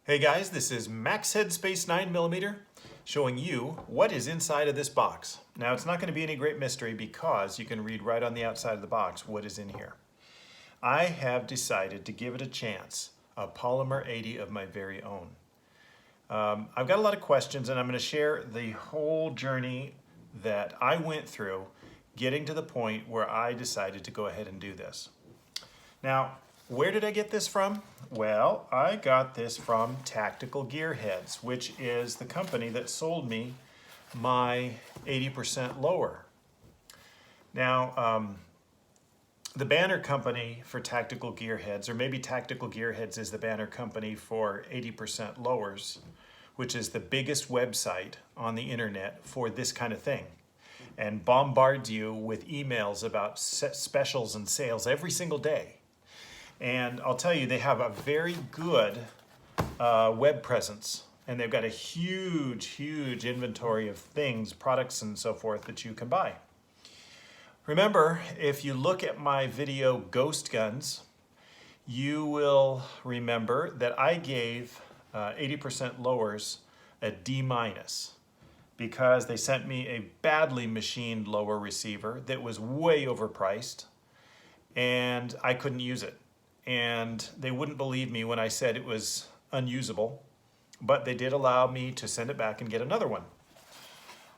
Hey guys, this is Max Headspace 9mm showing you what is inside of this box. Now it's not going to be any great mystery because you can read right on the outside of the box what is in here. I have decided to give it a chance, a Polymer80 of my very own. I've got a lot of questions and I'm going to share the whole journey that I went through getting to the point where I decided to go ahead and do this. Now, where did I get this from? Well, I got this from Tactical Gearheads, which is the company that sold me my 80% lower. Now, the banner company for Tactical Gearheads, or maybe Tactical Gearheads is the banner company for 80% lowers, which is the biggest website on the internet for this kind of thing, and bombards you with emails about specials and sales every single day. And I'll tell you, they have a very good web presence, and they've got a huge inventory of things, products and so forth that you can buy. Remember, if you look at my video Ghost Guns, you will remember that I gave 80% lowers a D- because they sent me a badly machined lower receiver that was way overpriced and I couldn't use it. And they wouldn't believe me when I said it was unusable, but they did allow me to send it back and get another one.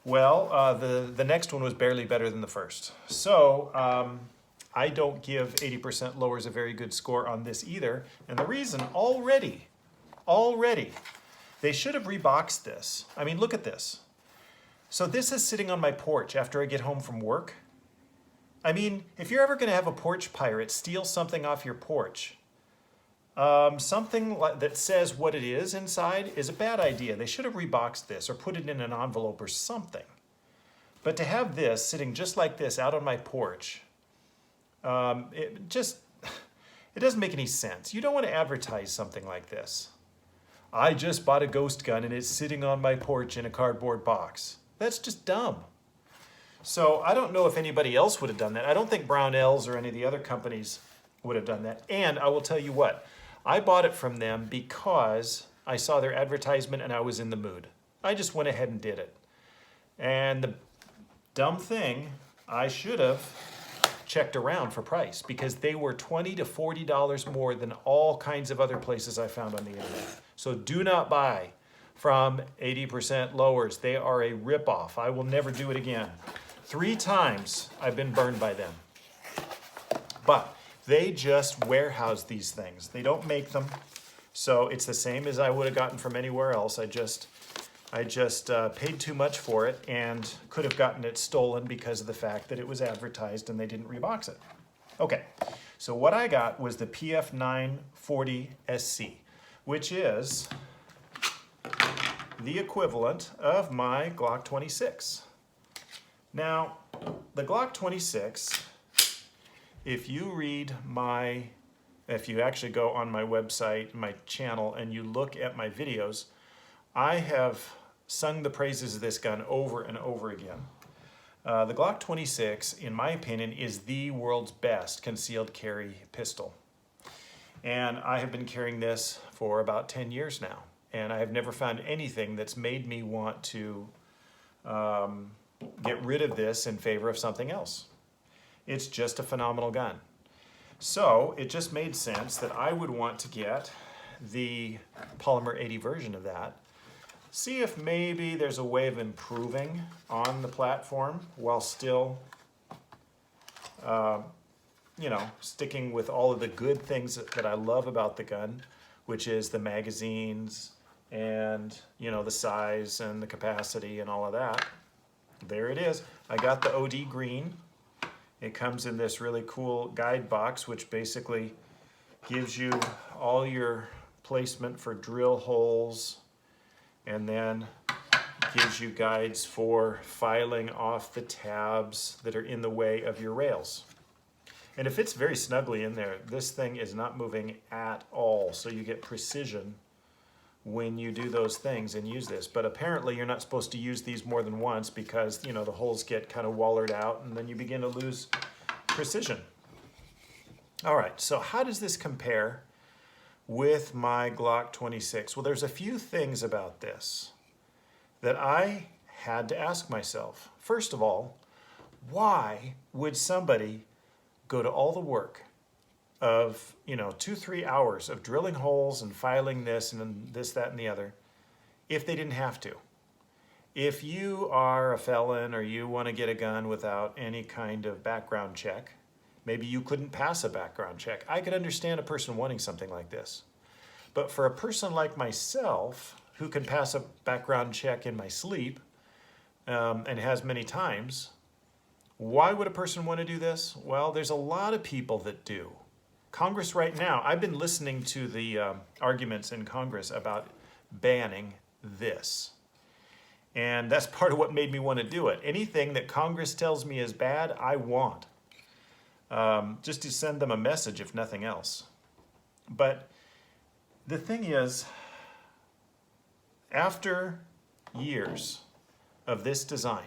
Well, the next one was barely better than the first. So I don't give 80% lowers a very good score on this either. And the reason already, they should have reboxed this. I mean, look at this. So this is sitting on my porch after I get home from work. I mean, if you're ever going to have a porch pirate steal something off your porch, something that says what it is inside is a bad idea. They should have reboxed this or put it in an envelope or something. But to have this sitting just like this out on my porch, it doesn't make any sense. You don't want to advertise something like this. I just bought a ghost gun and it's sitting on my porch in a cardboard box. That's just dumb. So I don't know if anybody else would have done that. I don't think Brownells or any of the other companies would have done that. And I will tell you what, I bought it from them because I saw their advertisement and I was in the mood. I just went ahead and did it. And the dumb thing, I should have checked around for price because they were $20 to $40 more than all kinds of other places I found on the internet. So do not buy from 80% lowers. They are a ripoff. I will never do it again. 3 times I've been burned by them. But they just warehouse these things. They don't make them. So it's the same as I would have gotten from anywhere else. I just paid too much for it and could have gotten it stolen because of the fact that it was advertised and they didn't rebox it. Okay, so what I got was the PF940 SC, which is the equivalent of my Glock 26. Now, the Glock 26, if you actually go on my website, my channel, and you look at my videos, I have sung the praises of this gun over and over again. The Glock 26, in my opinion, is the world's best concealed carry pistol. And I have been carrying this for about 10 years now. And I have never found anything that's made me want to get rid of this in favor of something else. It's just a phenomenal gun. So it just made sense that I would want to get the Polymer80 version of that. See if maybe there's a way of improving on the platform while still, sticking with all of the good things that I love about the gun, which is the magazines and, the size and the capacity and all of that. There it is. I got the OD green. It comes in this really cool guide box, which basically gives you all your placement for drill holes and then gives you guides for filing off the tabs that are in the way of your rails. And it fits very snugly in there. This thing is not moving at all, so you get precision when you do those things and use this. But apparently you're not supposed to use these more than once because, the holes get kind of wallered out and then you begin to lose precision. All right, so how does this compare with my Glock 26? Well, there's a few things about this that I had to ask myself. First of all, why would somebody go to all the work of, 2-3 hours of drilling holes and filing this and this, that, and the other if they didn't have to? If you are a felon or you want to get a gun without any kind of background check, maybe you couldn't pass a background check. I could understand a person wanting something like this. But for a person like myself, who can pass a background check in my sleep, and has many times, why would a person want to do this? Well, there's a lot of people that do. Congress right now, I've been listening to the arguments in Congress about banning this. And that's part of what made me want to do it. Anything that Congress tells me is bad, I want. Just to send them a message, if nothing else. But the thing is, after years of this design,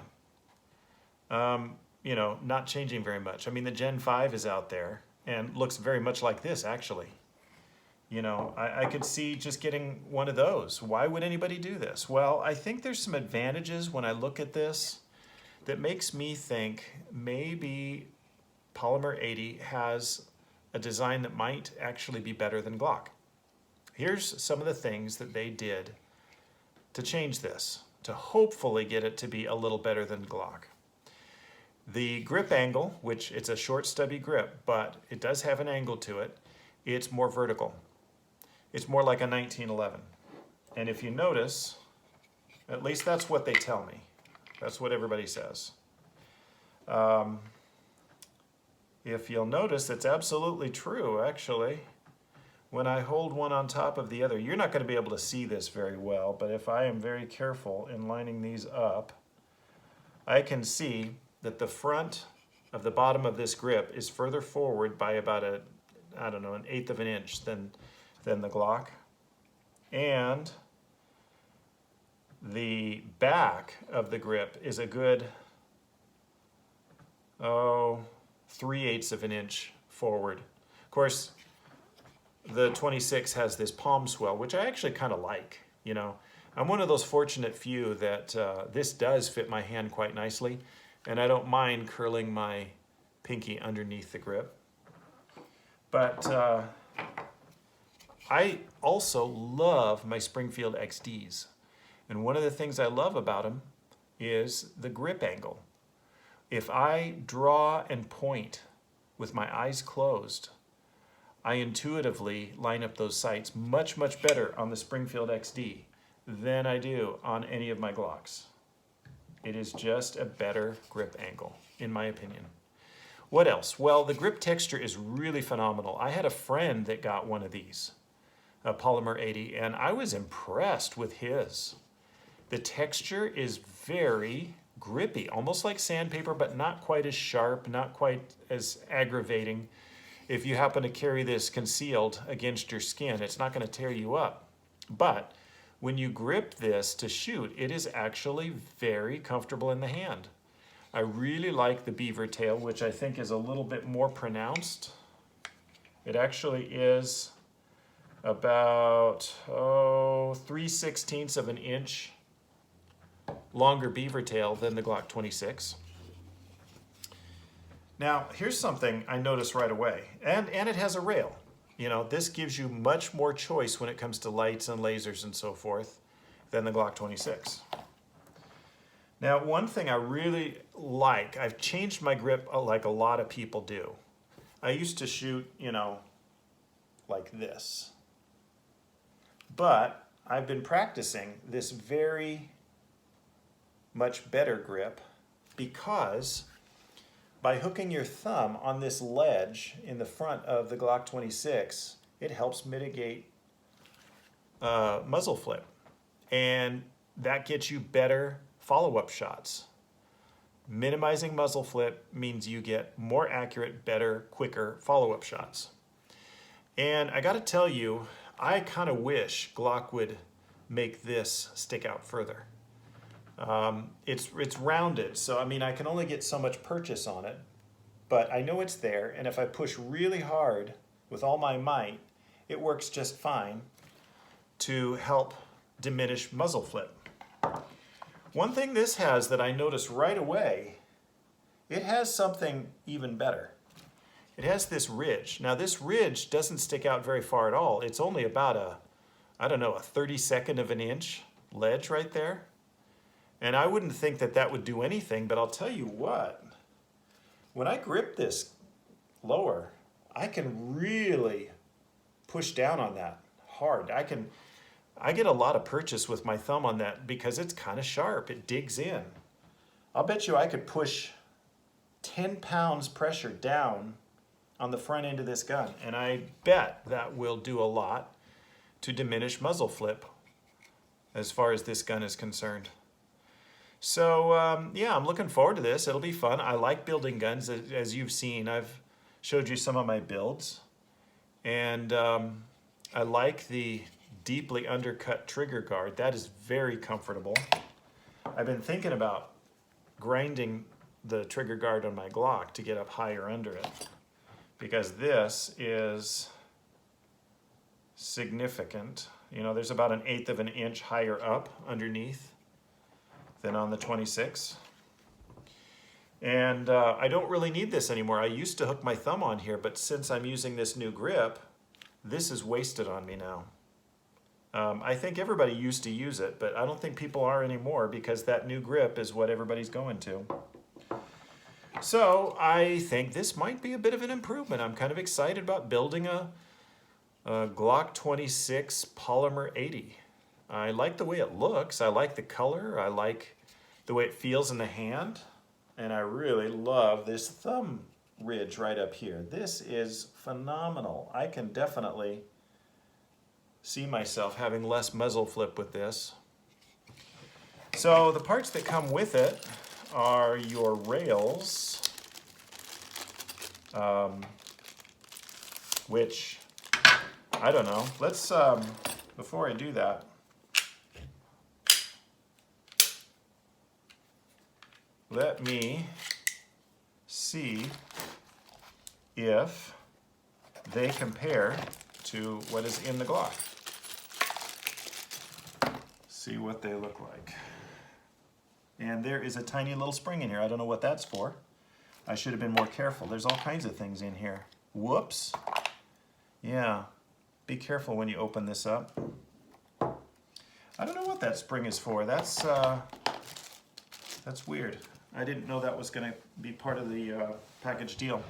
not changing very much. I mean, the Gen 5 is out there and looks very much like this, actually. I could see just getting one of those. Why would anybody do this? Well, I think there's some advantages when I look at this that makes me think maybe Polymer80 has a design that might actually be better than Glock. Here's some of the things that they did to change this, to hopefully get it to be a little better than Glock. The grip angle, which it's a short stubby grip, but it does have an angle to it, it's more vertical. It's more like a 1911. And if you notice, at least that's what they tell me. That's what everybody says. If you'll notice, it's absolutely true, actually. When I hold one on top of the other, you're not going to be able to see this very well, but if I am very careful in lining these up, I can see that the front of the bottom of this grip is further forward by about an 1/8 of an inch than the Glock. And the back of the grip is a good, 3/8 of an inch forward. Of course, the 26 has this palm swell, which I actually kind of like. I'm one of those fortunate few that this does fit my hand quite nicely, and I don't mind curling my pinky underneath the grip. But I also love my Springfield XDs. And one of the things I love about them is the grip angle. If I draw and point with my eyes closed, I intuitively line up those sights much, much better on the Springfield XD than I do on any of my Glocks. It is just a better grip angle, in my opinion. What else? Well, the grip texture is really phenomenal. I had a friend that got one of these, a Polymer80, and I was impressed with his. The texture is very grippy, almost like sandpaper, but not quite as sharp, not quite as aggravating. If you happen to carry this concealed against your skin, it's not going to tear you up. But when you grip this to shoot, it is actually very comfortable in the hand. I really like the beaver tail, which I think is a little bit more pronounced. It actually is about 3/16 of an inch longer beaver tail than the Glock 26. Now, here's something I noticed right away, and it has a rail. This gives you much more choice when it comes to lights and lasers and so forth than the Glock 26. Now, one thing I really like, I've changed my grip like a lot of people do. I used to shoot, like this. But I've been practicing this very much better grip because by hooking your thumb on this ledge in the front of the Glock 26, it helps mitigate muzzle flip. And that gets you better follow-up shots. Minimizing muzzle flip means you get more accurate, better, quicker follow-up shots. And I gotta tell you, I kind of wish Glock would make this stick out further. It's rounded, so I can only get so much purchase on it, but I know it's there, and if I push really hard with all my might, it works just fine to help diminish muzzle flip. One thing this has that I noticed right away, it has something even better. It has this ridge. Now this ridge doesn't stick out very far at all. It's only about a 32nd of an inch ledge right there. And I wouldn't think that that would do anything, but I'll tell you what, when I grip this lower, I can really push down on that hard. I get a lot of purchase with my thumb on that because it's kind of sharp. It digs in. I'll bet you I could push 10 pounds pressure down on the front end of this gun, and I bet that will do a lot to diminish muzzle flip as far as this gun is concerned. So yeah, I'm looking forward to this. It'll be fun. I like building guns. As you've seen, I've showed you some of my builds, and I like the deeply undercut trigger guard. That is very comfortable. I've been thinking about grinding the trigger guard on my Glock to get up higher under it, because this is significant. You know, there's about 1/8 of an inch higher up underneath than on the 26. And I don't really need this anymore. I used to hook my thumb on here, but since I'm using this new grip, this is wasted on me now. I think everybody used to use it, but I don't think people are anymore because that new grip is what everybody's going to. So I think this might be a bit of an improvement. I'm kind of excited about building a Glock 26 Polymer80. I like the way it looks. I like the color. I like the way it feels in the hand. And I really love this thumb ridge right up here. This is phenomenal. I can definitely see myself having less muzzle flip with this. So the parts that come with it are your rails, which, I don't know. Let's, before I do that, let me see if they compare to what is in the Glock. See what they look like. And there is a tiny little spring in here. I don't know what that's for. I should have been more careful. There's all kinds of things in here. Whoops. Yeah, be careful when you open this up. I don't know what that spring is for. That's weird. I didn't know that was going to be part of the package deal.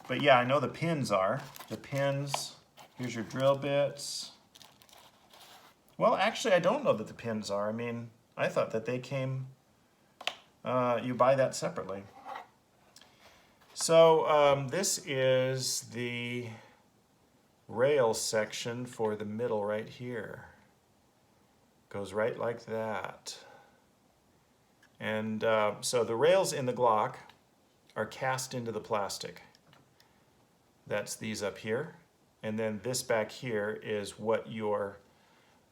But yeah, I know the pins are. The pins, here's your drill bits. Well, actually, I don't know that the pins are. I mean, I thought that they came, you buy that separately. So this is the rail section for the middle right here. Goes right like that. And so the rails in the Glock are cast into the plastic. That's these up here. And then this back here is what your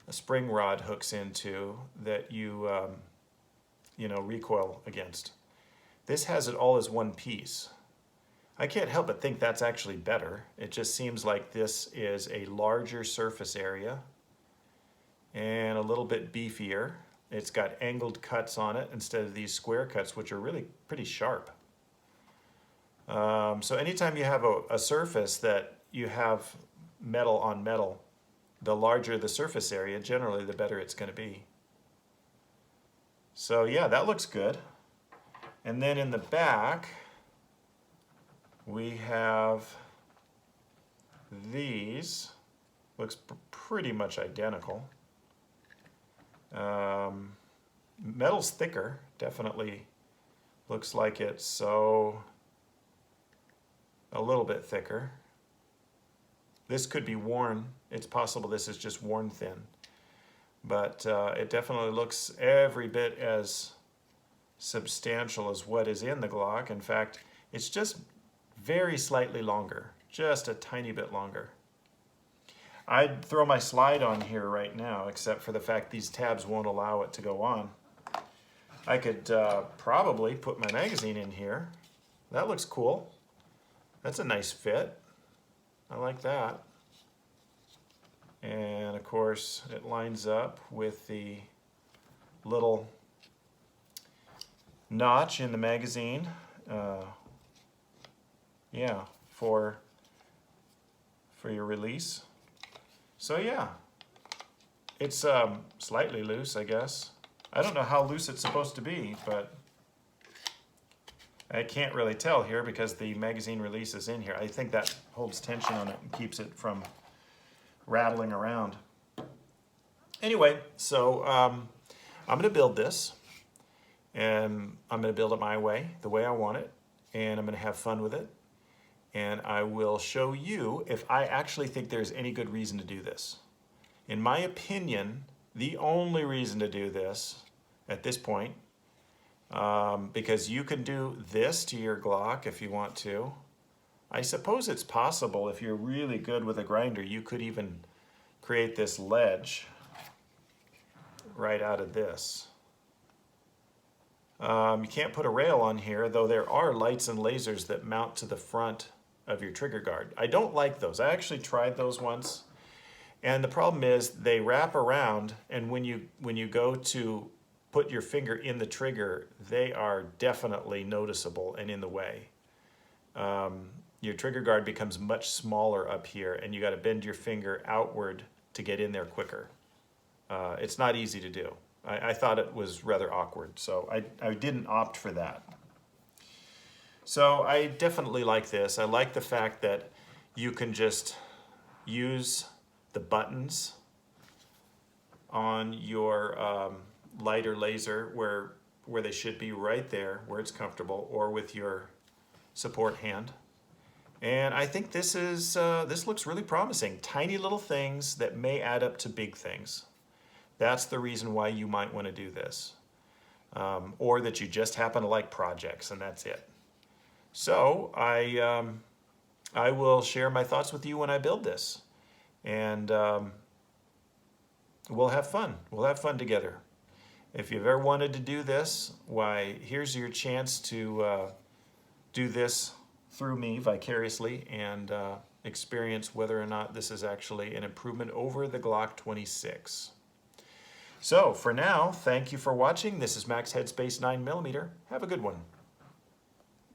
spring rod hooks into that you, recoil against. This has it all as one piece. I can't help but think that's actually better. It just seems like this is a larger surface area and a little bit beefier. It's got angled cuts on it instead of these square cuts, which are really pretty sharp. So anytime you have a surface that you have metal on metal, the larger the surface area, generally the better it's going to be. So yeah, that looks good. And then in the back, we have these. Looks pretty much identical. Metal's thicker, definitely looks like it's a little bit thicker. This could be worn. It's possible this is just worn thin, but it definitely looks every bit as substantial as what is in the Glock. In fact, it's just very slightly longer, just a tiny bit longer. I'd throw my slide on here right now, except for the fact these tabs won't allow it to go on. I could probably put my magazine in here. That looks cool. That's a nice fit. I like that. course, it lines up with the little notch in the magazine. Yeah, for your release. So yeah, it's slightly loose, I guess. I don't know how loose it's supposed to be, but I can't really tell here because the magazine release is in here. I think that holds tension on it and keeps it from rattling around. Anyway, so I'm going to build this, and I'm going to build it my way, the way I want it, and I'm going to have fun with it. And I will show you if I actually think there's any good reason to do this. In my opinion, the only reason to do this at this point, because you can do this to your Glock if you want to. I suppose it's possible if you're really good with a grinder, you could even create this ledge right out of this. You can't put a rail on here, though there are lights and lasers that mount to the front of your trigger guard. I don't like those. I actually tried those once, and the problem is they wrap around, and when you go to put your finger in the trigger, they are definitely noticeable and in the way. Your trigger guard becomes much smaller up here, and you got to bend your finger outward to get in there quicker. It's not easy to do. I thought it was rather awkward, so I didn't opt for that. So I definitely like this. I like the fact that you can just use the buttons on your light or laser where they should be, right there where it's comfortable, or with your support hand. And I think this looks really promising. Tiny little things that may add up to big things. That's the reason why you might want to do this. Or that you just happen to like projects, and that's it. So I will share my thoughts with you when I build this, and we'll have fun. We'll have fun together. If you've ever wanted to do this, why, here's your chance to do this through me vicariously and experience whether or not this is actually an improvement over the Glock 26. So for now, thank you for watching. This is Max Headspace 9mm. Have a good one.